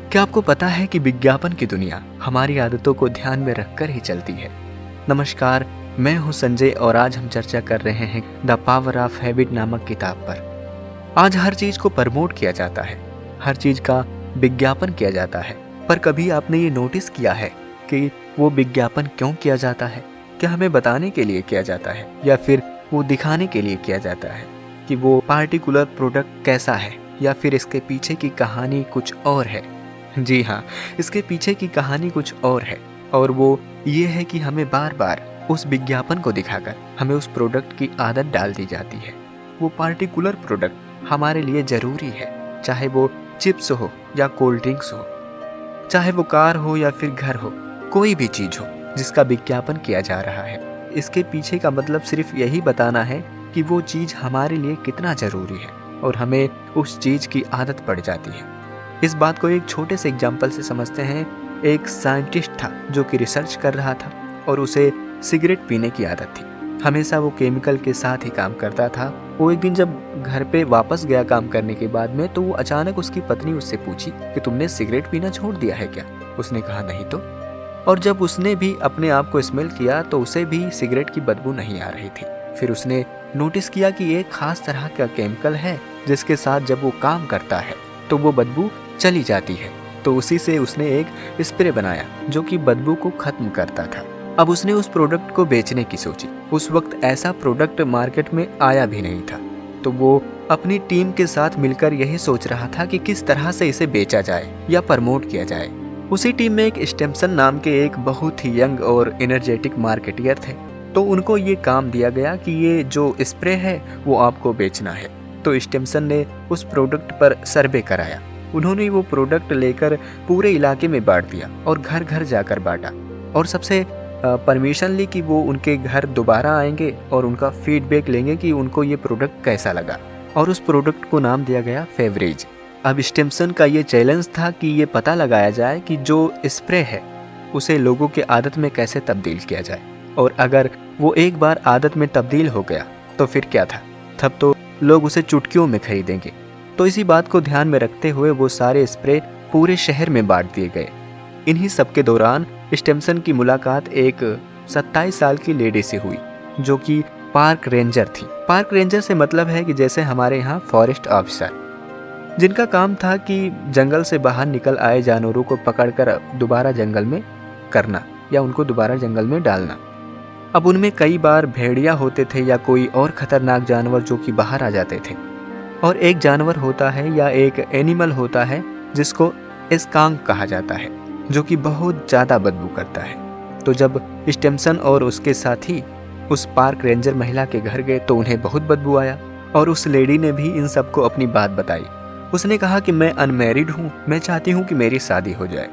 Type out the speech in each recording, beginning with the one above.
क्या आपको पता है कि विज्ञापन की दुनिया हमारी आदतों को ध्यान में रखकर ही चलती है। नमस्कार, मैं हूं संजय और आज हम चर्चा कर रहे हैं द पावर ऑफ हैबिट नामक किताब पर। आज हर चीज को प्रमोट किया जाता है, हर चीज का विज्ञापन किया जाता है, पर कभी आपने ये नोटिस किया है कि वो विज्ञापन क्यों किया जाता है? क्या हमें बताने के लिए किया जाता है या फिर वो दिखाने के लिए किया जाता है कि वो पार्टिकुलर प्रोडक्ट कैसा है, या फिर इसके पीछे की कहानी कुछ और है? जी हाँ, इसके पीछे की कहानी कुछ और है, और वो ये है कि हमें बार बार उस विज्ञापन को दिखाकर हमें उस प्रोडक्ट की आदत डाल दी जाती है। वो पार्टिकुलर प्रोडक्ट हमारे लिए ज़रूरी है, चाहे वो चिप्स हो या कोल्ड ड्रिंक्स हो, चाहे वो कार हो या फिर घर हो, कोई भी चीज़ हो जिसका विज्ञापन किया जा रहा है। इसके पीछे का मतलब सिर्फ यही बताना है कि वो चीज़ हमारे लिए कितना ज़रूरी है और हमें उस चीज़ की आदत पड़ जाती है। इस बात को एक छोटे से एग्जाम्पल से समझते हैं। एक साइंटिस्ट था जो कि रिसर्च कर रहा था और उसे सिगरेट पीने की आदत थी। हमेशा वो केमिकल के साथ ही काम करता था। वो एक दिन जब घर पे वापस गया काम करने के बाद में, तो वो अचानक उसकी पत्नी उससे पूछी कि तुमने सिगरेट पीना छोड़ दिया है क्या? उसने कहा नहीं तो। और जब उसने भी अपने आप को स्मेल किया तो उसे भी सिगरेट की बदबू नहीं आ रही थी। फिर उसने नोटिस किया कि एक खास तरह का केमिकल है जिसके साथ जब वो काम करता है तो वो बदबू चली जाती है। तो उसी से उसने एक स्प्रे बनाया जो कि बदबू को खत्म करता था। अब उसने उस प्रोडक्ट को बेचने की सोची। उस वक्त ऐसा प्रोडक्ट मार्केट में आया भी नहीं था, तो वो अपनी टीम के साथ मिलकर यही सोच रहा था कि किस तरह से इसे बेचा जाए या प्रमोट किया जाए। उसी टीम में एक स्टेम्सन नाम के एक बहुत ही यंग और एनर्जेटिक मार्केटियर थे। तो उनको ये काम दिया गया कि ये जो स्प्रे है वो आपको बेचना है। तो स्टेम्सन ने उस प्रोडक्ट पर सर्वे कराया। उन्होंने वो प्रोडक्ट लेकर पूरे इलाके में बांट दिया और घर घर जाकर बांटा, और सबसे परमिशन ली कि वो उनके घर दोबारा आएंगे और उनका फीडबैक लेंगे कि उनको ये प्रोडक्ट कैसा लगा। और उस प्रोडक्ट को नाम दिया गया फेवरेज। अब स्टेम्सन का ये चैलेंज था कि ये पता लगाया जाए कि जो स्प्रे है उसे लोगों के आदत में कैसे तब्दील किया जाए, और अगर वो एक बार आदत में तब्दील हो गया तो फिर क्या था, तब तो लोग उसे चुटकियों में खरीदेंगे। तो इसी बात को ध्यान में रखते हुए वो सारे स्प्रे पूरे शहर में बांट दिए गए। इन्हीं सब के दौरान स्टेम्सन की मुलाकात एक 27 साल की लेडी से हुई जो कि पार्क रेंजर थी। पार्क रेंजर से मतलब है कि जैसे हमारे यहाँ फॉरेस्ट ऑफिसर, जिनका काम था कि जंगल से बाहर निकल आए जानवरों को पकड़कर दोबारा जंगल में करना या उनको दोबारा जंगल में डालना। अब उनमें कई बार भेड़िया होते थे या कोई और खतरनाक जानवर जो कि बाहर आ जाते थे, और एक जानवर होता है या एक एनिमल होता है जिसको स्कांक कहा जाता है, जो कि बहुत ज़्यादा बदबू करता है। तो जब स्टेम्सन और उसके साथी उस पार्क रेंजर महिला के घर गए तो उन्हें बहुत बदबू आया, और उस लेडी ने भी इन सबको अपनी बात बताई। उसने कहा कि मैं अनमैरिड हूँ, मैं चाहती हूँ कि मेरी शादी हो जाए,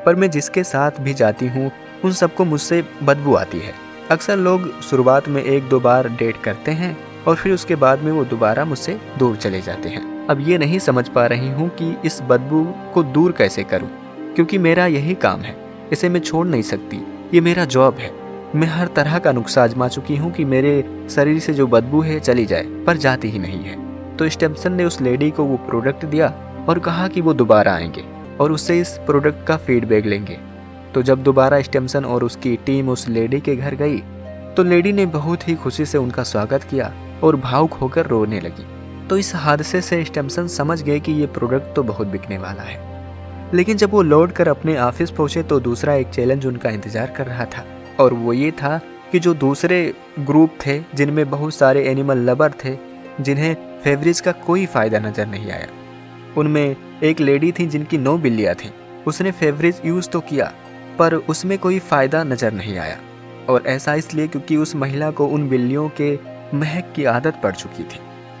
पर मैं जिसके साथ भी जाती हूँ उन सबको मुझसे बदबू आती है। अक्सर लोग शुरुआत में 1-2 बार डेट करते हैं और फिर उसके बाद में वो दोबारा मुझसे दूर चले जाते हैं। अब ये नहीं समझ पा रही हूँ कि इस बदबू को दूर कैसे करूँ, क्योंकि मेरा यही काम है, इसे मैं छोड़ नहीं सकती, ये मेरा जॉब है। मैं हर तरह का नुस्खा आजमा चुकी हूँ कि मेरे शरीर से जो बदबू है चली जाए, पर जाती ही नहीं है। तो स्टेम्सन ने उस लेडी को वो प्रोडक्ट दिया और कहा कि वो दोबारा आएंगे और उससे इस प्रोडक्ट का फीडबैक लेंगे। तो जब दोबारा स्टेम्सन और उसकी टीम उस लेडी के घर गई तो लेडी ने बहुत ही खुशी से उनका स्वागत किया और भावुक होकर रोने लगी। तो इस हादसे से स्टेम्सन समझ गए कि ये प्रोडक्ट तो बहुत बिकने वाला है। लेकिन जब वो लौट कर अपने ऑफिस पहुंचे तो दूसरा एक चैलेंज उनका इंतजार कर रहा था, और वो ये था कि जो दूसरे ग्रुप थे जिनमें बहुत सारे एनिमल लवर थे जिन्हें फेवरेज का कोई फ़ायदा नज़र नहीं आया। उनमें एक लेडी थी जिनकी 9 बिल्लियाँ थीं। उसने फेवरेज यूज़ तो किया पर उसमें कोई फ़ायदा नज़र नहीं आया, और ऐसा इसलिए क्योंकि उस महिला को उन बिल्लियों के महक की आदत पड़ चुकी थी।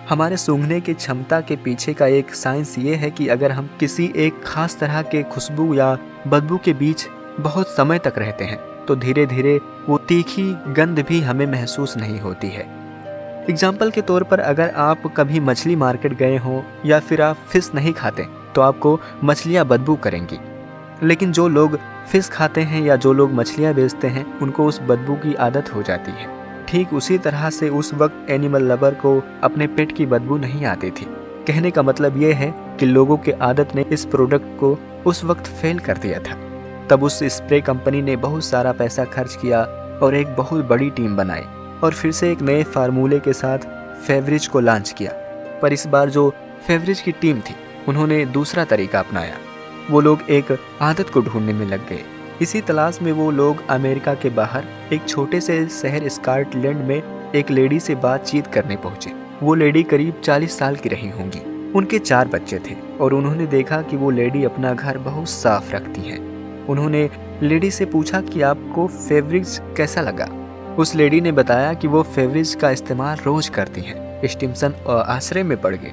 हमारे सूंघने की क्षमता के पीछे का एक साइंस ये है कि अगर हम किसी एक खास तरह के खुशबू या बदबू के बीच बहुत समय तक रहते हैं तो धीरे धीरे वो तीखी गंध भी हमें महसूस नहीं होती है। एग्जाम्पल के तौर पर अगर आप कभी मछली मार्केट गए हों या फिर आप फिश नहीं खाते तो आपको मछलियाँ बदबू करेंगी, लेकिन जो लोग फिश खाते हैं या जो लोग मछलियाँ बेचते हैं उनको उस बदबू की आदत हो जाती है। ठीक उसी तरह से उस वक्त एनिमल लवर को अपने पेट की बदबू नहीं आती थी, कहने का मतलब ये है कि लोगों के आदत ने इस प्रोडक्ट को उस वक्त फेल कर दिया था। तब उस स्प्रे कंपनी ने बहुत सारा पैसा खर्च किया और एक बहुत बड़ी टीम बनाई और फिर से एक नए फार्मूले के साथ फेवरेज को लॉन्च किया। पर इस बार जो फेवरेज की टीम थी उन्होंने दूसरा तरीका अपनाया। वो लोग एक आदत को ढूंढने में लग गए। इसी तलाश में वो लोग अमेरिका के बाहर एक छोटे से शहर स्कॉटलैंड में एक लेडी से बातचीत करने पहुंचे। वो लेडी करीब 40 साल की रही होंगी। उनके 4 बच्चे थे और उन्होंने देखा कि वो लेडी अपना घर बहुत साफ रखती है। उन्होंने लेडी से पूछा कि आपको फेवरेज कैसा लगा। उस लेडी ने बताया कि वो फेवरेज का इस्तेमाल रोज करती हैं। स्टिम्सन आश्चर्य में पड़ गए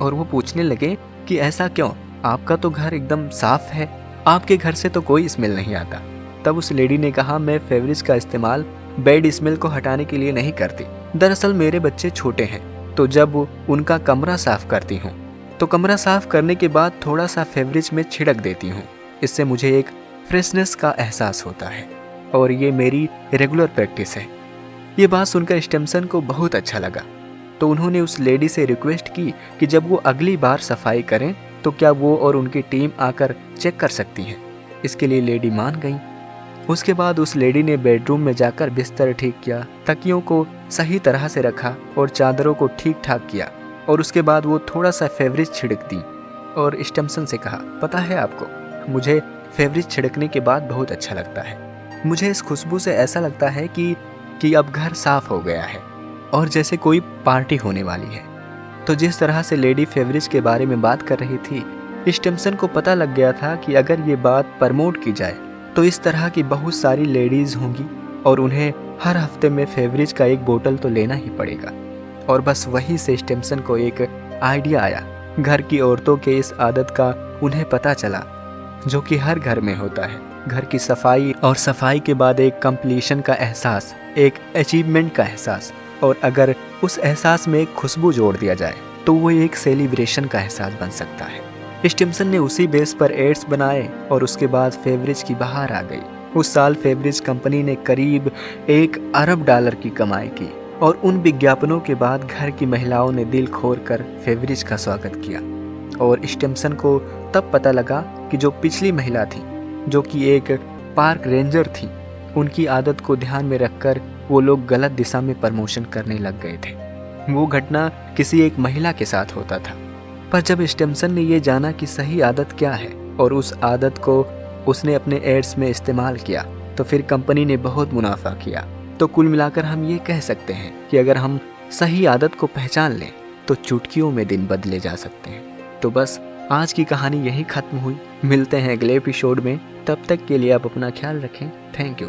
और वो पूछने लगे कि ऐसा क्यों, आपका तो घर एकदम साफ है, आपके घर से तो कोई स्मेल नहीं आता। तब उस लेडी ने कहा, मैं फेवरेज का इस्तेमाल बैड स्मेल को हटाने के लिए नहीं करती। दरअसल मेरे बच्चे छोटे हैं, तो जब उनका कमरा साफ करती हूँ तो कमरा साफ करने के बाद थोड़ा सा फेवरेज में छिड़क देती हूँ। इससे मुझे एक फ्रेशनेस का एहसास होता है और ये मेरी रेगुलर प्रैक्टिस है। ये बात सुनकर स्टिम्सन को बहुत अच्छा लगा, तो उन्होंने उस लेडी से रिक्वेस्ट की कि जब वो अगली बार सफाई करें तो क्या वो और उनकी टीम आकर चेक कर सकती है। इसके लिए लेडी मान गई। उसके बाद उस लेडी ने बेडरूम में जाकर बिस्तर ठीक किया, तकियों को सही तरह से रखा और चादरों को ठीक ठाक किया और उसके बाद वो थोड़ा सा फेवरेज छिड़क दी और स्टिम्सन से कहा, पता है आपको, मुझे फेवरेज छिड़कने के बाद बहुत अच्छा लगता है। मुझे इस खुशबू से ऐसा लगता है कि अब घर साफ हो गया है और जैसे कोई पार्टी होने वाली है। तो जिस तरह से लेडी फेवरेज के बारे में बात कर रही थी, स्टिम्सन को पता लग गया था कि अगर ये बात प्रमोट की जाए तो इस तरह की बहुत सारी लेडीज होंगी और उन्हें हर हफ्ते में फेवरेज का एक बोतल तो लेना ही पड़ेगा। और बस वहीं से स्टिम्सन को एक आइडिया आया। घर की औरतों के इस आदत का उन्हें पता चला जो कि हर घर में होता है, घर की सफाई और सफाई के बाद एक कंप्लीशन का एहसास, एक अचीवमेंट का एहसास। और अगर उस एहसास में एक खुशबू जोड़ दिया जाए तो वो एक सेलिब्रेशन का एहसास बन सकता है। स्टिम्सन ने उसी बेस पर एड्स बनाए और उसके बाद फेवरेज की बहार आ गई। उस साल फेवरेज कंपनी ने करीब $1 अरब की कमाई की और उन विज्ञापनों के बाद घर की महिलाओं ने दिल खोलकर फेवरेज का स्वागत किया। और स्टिम्सन को तब पता लगा कि जो पिछली महिला थी, जो कि एक पार्क रेंजर थी, उनकी आदत को ध्यान में रखकर वो लोग गलत दिशा में प्रमोशन करने लग गए थे। वो घटना किसी एक महिला के साथ होता था, पर जब स्टिम्सन ने ये जाना कि सही आदत क्या है और उस आदत को उसने अपने एड्स में इस्तेमाल किया, तो फिर कंपनी ने बहुत मुनाफा किया। तो कुल मिलाकर हम ये कह सकते हैं कि अगर हम सही आदत को पहचान लें तो चुटकियों में दिन बदले जा सकते हैं। तो बस आज की कहानी यही खत्म हुई। मिलते हैं अगले एपिसोड में, तब तक के लिए आप अपना ख्याल रखें। Thank you.